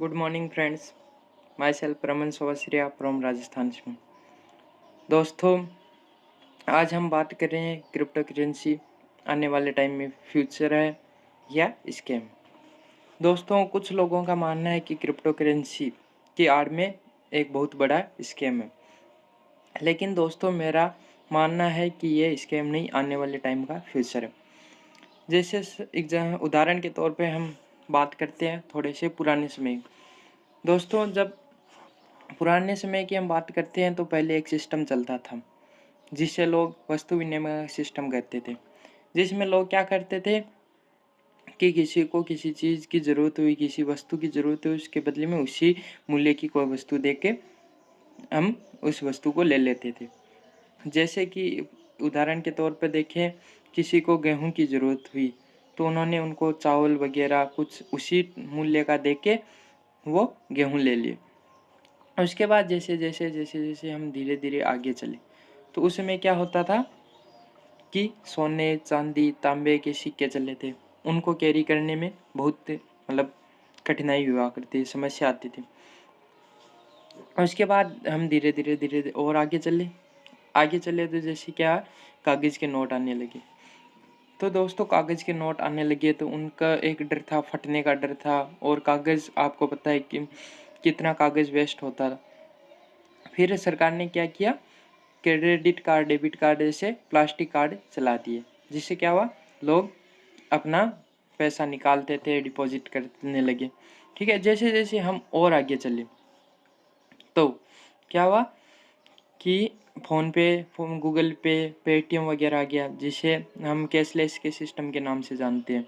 Good morning, friends. Myself Raman Sawasriya from Rajasthan में। दोस्तों, आज हम बात कर रहे हैं क्रिप्टो करेंसी आने वाले टाइम में फ्यूचर है या स्कैम। दोस्तों, कुछ लोगों का मानना है कि क्रिप्टो करेंसी की आड़ में एक बहुत बड़ा स्कैम है, लेकिन दोस्तों मेरा मानना है कि ये स्कैम नहीं, आने वाले टाइम का फ्यूचर है। जैसे उदाहरण के तौर पे हम बात करते हैं थोड़े से पुराने समय। दोस्तों, जब पुराने समय की हम बात करते हैं तो पहले एक सिस्टम चलता था जिससे लोग वस्तु विनिमय का सिस्टम करते थे, जिसमें लोग क्या करते थे कि किसी को किसी चीज़ की ज़रूरत हुई, किसी वस्तु की ज़रूरत हुई, उसके बदले में उसी मूल्य की कोई वस्तु दे के हम उस वस्तु को ले लेते थे। जैसे कि उदाहरण के तौर पर देखें, किसी को गेहूं की ज़रूरत हुई तो उन्होंने उनको चावल वगैरह कुछ उसी मूल्य का दे के वो गेहूं ले लिए। उसके बाद जैसे हम धीरे धीरे आगे चले तो उस समय क्या होता था कि सोने चांदी तांबे के सिक्के चले थे, उनको कैरी करने में बहुत कठिनाई हुआ करती, समस्या आती थी। उसके बाद हम धीरे धीरे और आगे चले तो जैसे क्या, कागज़ के नोट आने लगे। तो दोस्तों, कागज़ के नोट आने लगे तो उनका एक डर था, फटने का डर था, और कागज़ आपको पता है कि कितना कागज़ वेस्ट होता था। फिर सरकार ने क्या किया, क्रेडिट कार्ड डेबिट कार्ड जैसे प्लास्टिक कार्ड चला दिए, जिससे क्या हुआ, लोग अपना पैसा निकालते थे, डिपॉजिट करने लगे। ठीक है, जैसे जैसे हम और आगे चले तो क्या हुआ कि गूगल पे, पेटीएम वगैरह आ गया, जिसे हम कैशलेस के सिस्टम के नाम से जानते हैं।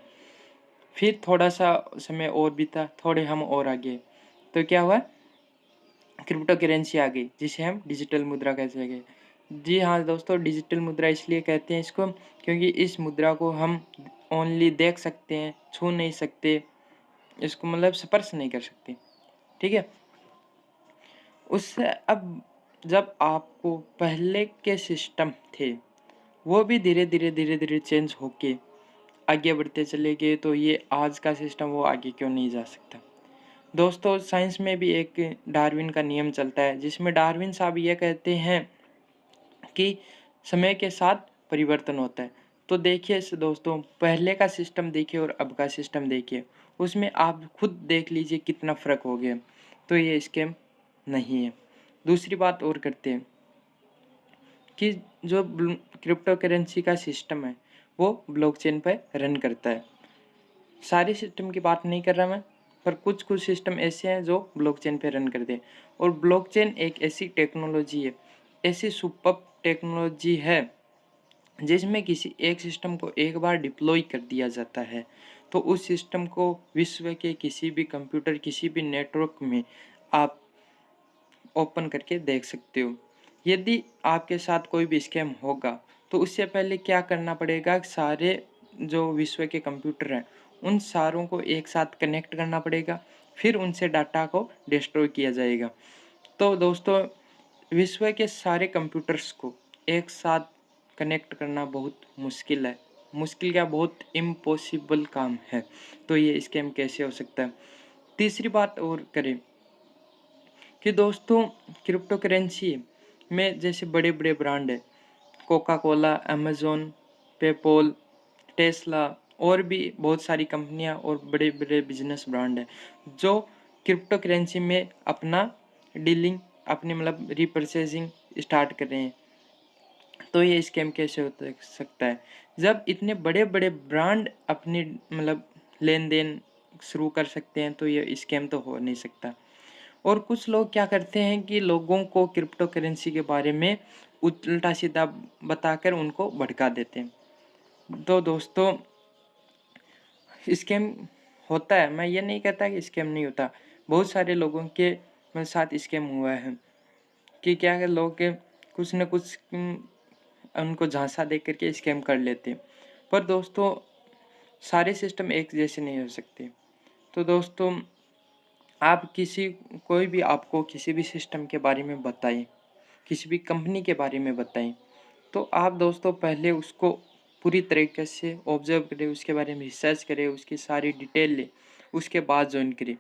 फिर थोड़ा सा समय और बीता, थोड़े हम और आगे तो क्या हुआ, क्रिप्टो करेंसी आ गई, जिसे हम डिजिटल मुद्रा कहते हैं। जी हाँ दोस्तों, डिजिटल मुद्रा इसलिए कहते हैं इसको क्योंकि इस मुद्रा को हम ओनली देख सकते हैं, छू नहीं सकते, इसको स्पर्श नहीं कर सकते। ठीक है, उससे अब जब आपको पहले के सिस्टम थे वो भी धीरे धीरे चेंज होके आगे बढ़ते चले गए, तो ये आज का सिस्टम वो आगे क्यों नहीं जा सकता। दोस्तों, साइंस में भी एक डार्विन का नियम चलता है, जिसमें डार्विन साहब ये कहते हैं कि समय के साथ परिवर्तन होता है। तो देखिए दोस्तों, पहले का सिस्टम देखिए और अब का सिस्टम देखिए, उसमें आप खुद देख लीजिए कितना फ़र्क हो गया। तो ये स्कैम नहीं है। दूसरी बात और करते हैं कि जो क्रिप्टो करेंसी का सिस्टम है वो ब्लॉकचेन पर रन करता है। सारे सिस्टम की बात नहीं कर रहा मैं, पर कुछ कुछ सिस्टम ऐसे हैं जो ब्लॉकचेन पे रन करते हैं। और ब्लॉकचेन एक ऐसी टेक्नोलॉजी है, ऐसी सुपर टेक्नोलॉजी है, जिसमें किसी एक सिस्टम को एक बार डिप्लॉय कर दिया जाता है तो उस सिस्टम को विश्व के किसी भी कंप्यूटर, किसी भी नेटवर्क में आप ओपन करके देख सकते हो। यदि आपके साथ कोई भी स्कैम होगा तो उससे पहले क्या करना पड़ेगा, सारे जो विश्व के कंप्यूटर हैं उन सारों को एक साथ कनेक्ट करना पड़ेगा, फिर उनसे डाटा को डिस्ट्रॉय किया जाएगा। तो दोस्तों, विश्व के सारे कंप्यूटर्स को एक साथ कनेक्ट करना बहुत मुश्किल है, मुश्किल क्या, बहुत इम्पॉसिबल काम है। तो ये स्कैम कैसे हो सकता है। तीसरी बात और करें कि दोस्तों, क्रिप्टो करेंसी में जैसे बड़े बड़े ब्रांड है, Coca Cola, Amazon, PayPal, Tesla और भी बहुत सारी कंपनियां और बड़े बड़े बिजनेस ब्रांड हैं जो क्रिप्टो करेंसी में अपना डीलिंग, अपनी रिपर्चेसिंग स्टार्ट कर रहे हैं। तो ये स्कैम कैसे हो सकता है, जब इतने बड़े बड़े ब्रांड अपनी लेन देन शुरू कर सकते हैं तो ये स्कैम तो हो नहीं सकता। और कुछ लोग क्या करते हैं कि लोगों को क्रिप्टो करेंसी के बारे में उल्टा सीधा बताकर उनको भड़का देते हैं। तो दोस्तों, स्कैम होता है, मैं ये नहीं कहता कि स्कैम नहीं होता। बहुत सारे लोगों के साथ स्कैम हुआ है कि क्या है, लोग के कुछ न कुछ उनको झांसा दे करके स्कैम कर लेते हैं। पर दोस्तों, सारे सिस्टम एक जैसे नहीं हो सकते। तो दोस्तों, आप कोई भी आपको किसी भी सिस्टम के बारे में बताएं, किसी भी कंपनी के बारे में बताएं, तो आप दोस्तों पहले उसको पूरी तरीके से ऑब्जर्व करें, उसके बारे में रिसर्च करें, उसकी सारी डिटेल लें, उसके बाद ज्वाइन करें।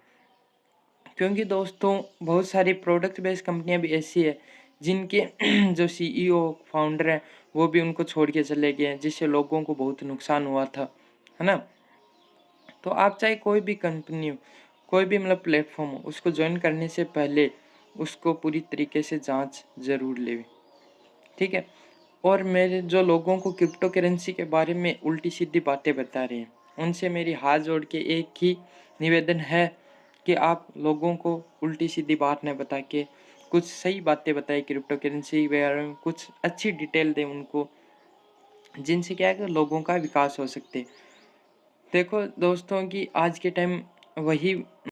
क्योंकि दोस्तों बहुत सारी प्रोडक्ट बेस्ड कंपनियां भी ऐसी है जिनके जो सीईओ फाउंडर हैं वो भी उनको छोड़ के चले गए हैं, जिससे लोगों को बहुत नुकसान हुआ था, है ना। तो आप चाहे कोई भी कंपनी हो, कोई भी मतलब प्लेटफॉर्म हो, उसको ज्वाइन करने से पहले उसको पूरी तरीके से जांच ज़रूर लें, ठीक है। और मेरे जो लोगों को क्रिप्टो करेंसी के बारे में उल्टी सीधी बातें बता रहे हैं, उनसे मेरी हाथ जोड़ के एक ही निवेदन है कि आप लोगों को उल्टी सीधी बात न बता के कुछ सही बातें बताएं क्रिप्टो करेंसी के बारे में, कुछ अच्छी डिटेल दें उनको, जिनसे क्या है कि लोगों का विकास हो सकते। देखो दोस्तों कि आज के टाइम वही